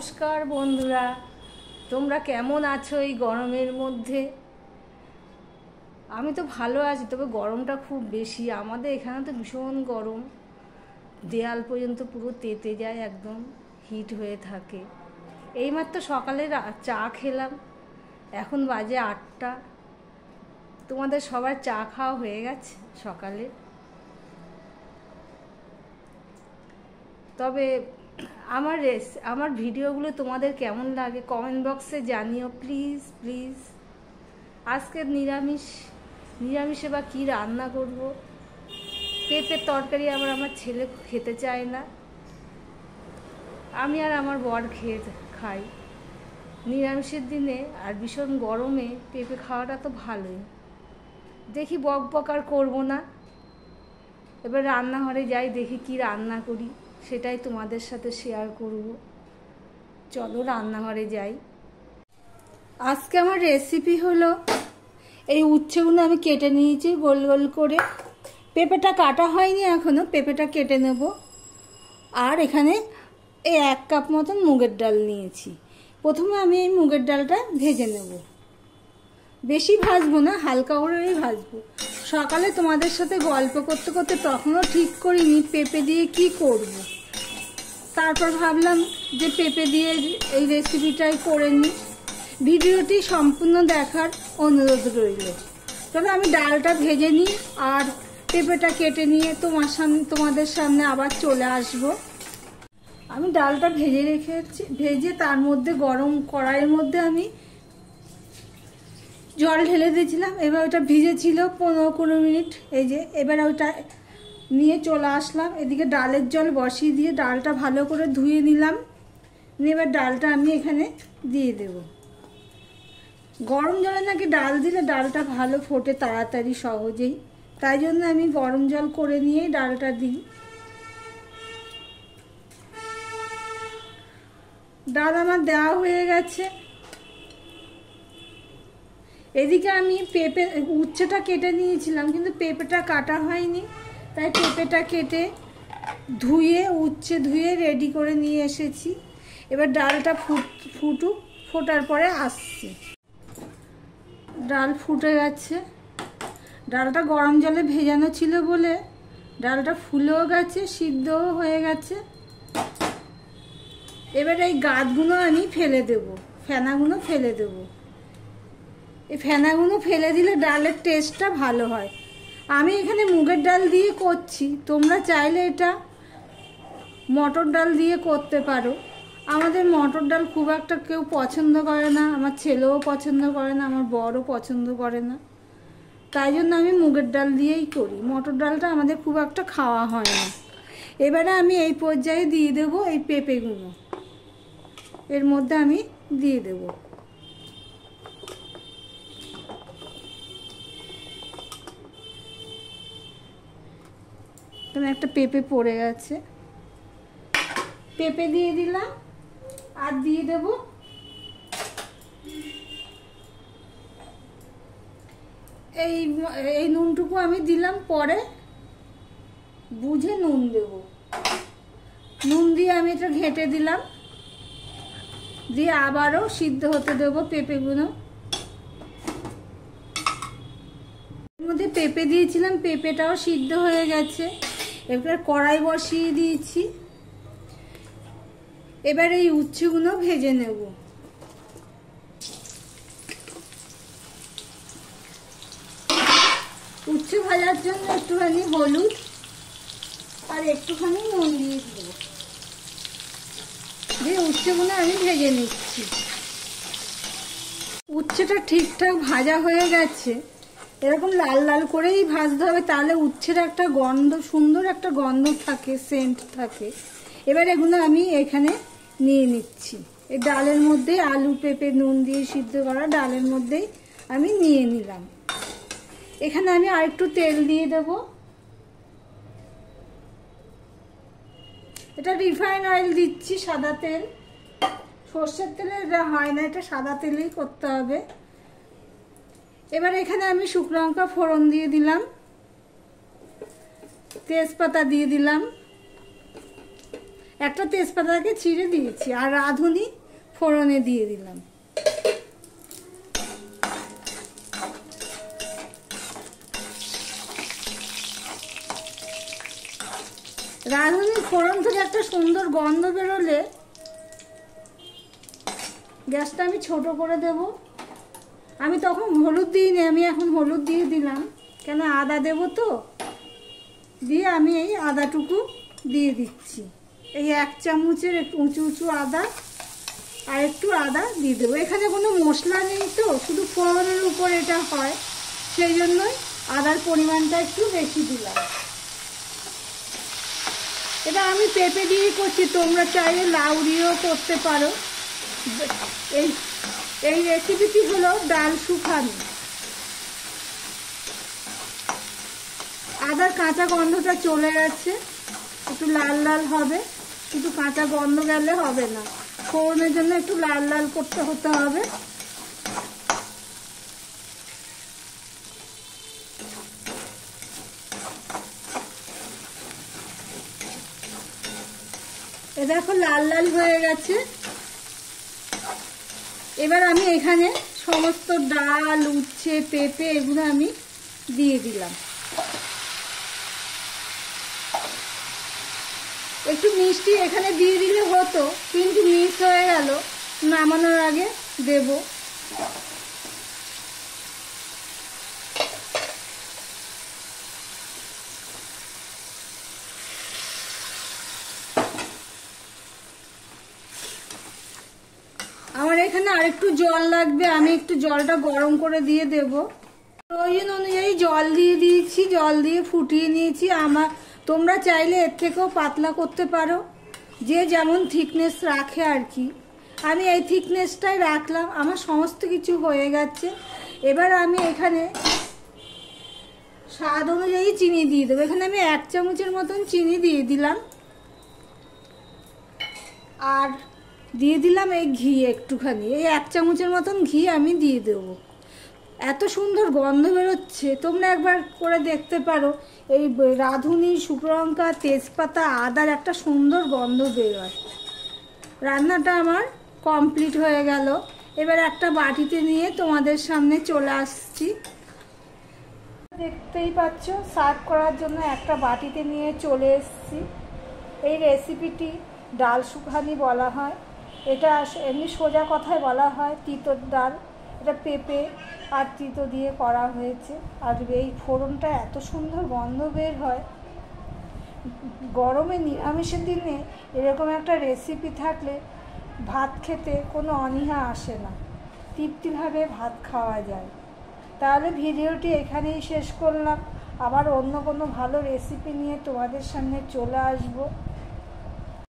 নমস্কার বন্ধুরা, তোমরা কেমন আছো এই গরমের মধ্যে? আমি তো ভালো আছি, তবে গরমটা খুব বেশি। আমাদের এখানে তো ভীষণ গরম, দেয়াল পর্যন্ত পুরো তেতে যায়, একদম হিট হয়ে থাকে। এইমাত্র সকালে চা খেলাম, এখন বাজে 8টা। তোমাদের সবার চা খাওয়া হয়ে গেছে সকালে? তবে আমার ভিডিওগুলো তোমাদের কেমন লাগে কমেন্ট বক্সে জানিও প্লিজ প্লিজ। আজকে নিরামিষে বা কী রান্না করব। পেঁপের তরকারি আমার ছেলে খেতে চায় না, আমি আর আমার বর খাই নিরামিষের দিনে। আর ভীষণ গরমে পেঁপে খাওয়াটা তো ভালোই। দেখি বক আর করবো না, এবার রান্নাঘরে যাই, দেখি কি রান্না করি, সেটাই তোমাদের সাথে শেয়ার করব। চলো রান্নাঘরে যাই। আজকে আমার রেসিপি হলো, এই উচ্ছেগুলো আমি কেটে নিয়েছি গোল গোল করে। পেঁপেটা কাটা হয়নি এখনো, পেঁপেটা কেটে নেব। আর এখানে এই 1 কাপ মতন মুগের ডাল নিয়েছি। প্রথমে আমি এই মুগের ডালটা ভেজে নেব, বেশি ভাজবো না, হালকা করেই ভাজবো। সকালে তোমাদের সাথে গল্প করতে করতে তখনও ঠিক করিনি পেঁপে দিয়ে কি করব। তারপর ভাবলাম যে পেঁপে দিয়ে এই রেসিপিটাই করে নিই। ভিডিওটি সম্পূর্ণ দেখার অনুরোধ রইল। তবে আমি ডালটা ভেজে নিই আর পেঁপেটা কেটে নিয়ে তোমাদের সামনে আবার চলে আসব। আমি ডালটা ভেজে রেখেছি, ভেজে তার মধ্যে গরম কড়াইয়ের মধ্যে আমি জল ঢেলে দিয়েছিলাম। এবার ওটা ভিজেছিল 15-20 মিনিট। এই যে এবার ওইটা নিয়ে চলে আসলাম এদিকে। ডালের জল বসিয়ে দিয়ে ডালটা ভালো করে ধুয়ে নিলাম। এবার ডালটা আমি এখানে দিয়ে দেব। গরম জলে নাকি ডাল দিলে ডালটা ভালো ফোটে তাড়াতাড়ি সহজেই, তাই জন্য আমি গরম জল করে নিয়েই ডালটা দিই। ডাল আমার দেওয়া হয়ে গেছে। এদিকে আমি উচ্ছেটা কেটে নিয়েছিলাম, কিন্তু পেঁপেটা কাটা হয়নি, তাই পেঁপেটা কেটে উচ্ছে ধুয়ে রেডি করে নিয়ে এসেছি। এবার ডালটা ফোটার পরে আসছি। ডাল ফুটে গেছে। ডালটা গরম জলে ভেজানো ছিল বলে ডালটা ফুলেও গেছে, সিদ্ধও হয়ে গেছে। এবার এই গাঁটগুলো আমি ফেলে দেব, ফেনাগুলো ফেলে দেব। এই ফেনাগুলো ফেলে দিলে ডালের টেস্টটা ভালো হয়। আমি এখানে মুগের ডাল দিয়ে করছি, তোমরা চাইলে এটা মটর ডাল দিয়ে করতে পারো। আমাদের মটর ডাল খুব একটা কেউ পছন্দ করে না, আমার ছেলেও পছন্দ করে না, আমার বরও পছন্দ করে না, তাই জন্য আমি মুগের ডাল দিয়েই করি। মটর ডালটা আমাদের খুব একটা খাওয়া হয় না। এবারে আমি এই পর্যায়ে দিয়ে দেবো এই পেঁপেগুলো, এর মধ্যে আমি দিয়ে দেবো। এখানে একটা পেঁপে পড়ে গেছে, পেঁপে দিয়ে দিলাম। আর দিয়ে দেব এই নুনটুকু আমি দিলাম, পরে বুঝে নুন দেব। নুন দিয়ে আমি এটা ঘেঁটে দিলাম, দিয়ে আবারও সিদ্ধ হতে দেবো পেঁপেগুলো। এর মধ্যে পেঁপে দিয়েছিলাম, পেঁপেটাও সিদ্ধ হয়ে গেছে। এবার কড়াই বসিয়ে দিয়েছি। এবার এই উচ্ছেগুলো ভেজে নেব। উচ্ছে ভাজার জন্য একটুখানি হলুদ আর একটুখানি নুন দিয়ে দেব, দিয়ে উচ্ছেগুলো আমি ভেজে নিচ্ছি। উচ্ছেটা ঠিকঠাক ভাজা হয়ে গেছে, এরকম লাল লাল করেই ভাজতে হবে, তাহলে উচ্ছের একটা সুন্দর একটা গন্ধ থাকে, সেন্ট থাকে। এবার এগুলো আমি এখানে নিয়ে নিচ্ছি। এই ডালের মধ্যে আলু পেঁপে নুন দিয়ে সিদ্ধ করা ডালের মধ্যেই আমি নিয়ে নিলাম। এখানে আমি আরেকটু তেল দিয়ে দেব। এটা রিফাইন অয়েল দিচ্ছি, সাদা তেল। সর্ষের তেলে এটা হয় না, এটা সাদা তেলেই করতে হবে। এবার এখানে আমি শুকনো লঙ্কা ফোড়ন দিয়ে দিলাম, তেজপাতা দিয়ে দিলাম, একটা তেজপাতাকে ছিঁড়ে দিয়েছি, আর রাঁধুনি ফোড়নে দিয়ে দিলাম। রাঁধুনি ফোড়ন থেকে একটা সুন্দর গন্ধ বেরোলে গ্যাসটা আমি ছোট করে দেব। আমি তখন হলুদ দিইনি, আমি এখন হলুদ দিয়ে দিলাম, কেন আদা দেব তো, দিয়ে আমি এই আদাটুকু দিয়ে দিচ্ছি। এই 1 চামচের একটু উঁচু উঁচু আদা, আর একটু আদা দিয়ে দেবো। এখানে কোনো মশলা নেই তো, শুধু ফোড়নের উপর এটা হয়, সেই জন্যই আদার পরিমাণটা একটু বেশি দিলাম। এটা আমি পেঁপে দিয়েই করছি, তোমরা চাইলে লাউ দিয়েও করতে পারো। এই রেসিপিটি হলো ডাল শুকানি। আদার কাঁচা গন্ধটা চলে গেছে, একটু লাল লাল হবে, শুধু কাঁচা গন্ধ গেলে হবে না, ফোড়নের জন্য একটু লাল লাল হতে হবে। এ দেখো লাল লাল হয়ে গেছে। এবার আমি এখানে সমস্ত ডাল, উচ্ছে, পেঁপে এগুলো আমি দিয়ে দিলাম। একটু মিষ্টি এখানে দিয়ে দিলে হতো, কিন্তু মিস হয়ে গেল, নামানোর আগে দেব। আমার এখানে আরেকটু জল লাগবে, আমি একটু জলটা গরম করে দিয়ে দেব। প্রয়োজন অনুযায়ী জল দিয়ে দিয়েছি, জল দিয়ে ফুটিয়ে নিয়েছি। তোমরা চাইলে এর থেকেও পাতলা করতে পারো, যে যেমন থিকনেস রাখে আর কি। আমি এই থিকনেসটাই রাখলাম। আমার সমস্ত কিছু হয়ে গেছে। এবার আমি এখানে স্বাদ অনুযায়ী চিনি দিয়ে দেবো। এখানে আমি 1 চামচের মতন চিনি দিয়ে দিলাম, আর দিয়ে দিলাম এই ঘি একটুখানি, এই 1 চামচের মতন ঘি আমি দিয়ে দেবো। এত সুন্দর গন্ধ বেরোচ্ছে, তোমরা একবার করে দেখতে পারো। এই রাঁধুনি, শুকনো লঙ্কা, তেজপাতা, আদার একটা সুন্দর গন্ধ বেরোয়। রান্নাটা আমার কমপ্লিট হয়ে গেল। এবার একটা বাটিতে নিয়ে তোমাদের সামনে চলে আসছি। দেখতেই পাচ্ছ, সার্ভ করার জন্য একটা বাটিতে নিয়ে চলে এসেছি। এই রেসিপিটি ডাল শুকানি বলা হয়। এটা এমনি সোজা কথায় বলা হয় তিতর ডাল। এটা পেঁপে আর তিতো দিয়ে করা হয়েছে। আর এই ফোড়নটা এত সুন্দর গন্ধ বের হয়। গরমে নিরামিষের দিনে এরকম একটা রেসিপি থাকলে ভাত খেতে কোনো অনীহা আসে না, তৃপ্তিভাবে ভাত খাওয়া যায়। তাহলে ভিডিওটি এখানেই শেষ করলাম। আবার অন্য কোনো ভালো রেসিপি নিয়ে তোমাদের সামনে চলে আসবো।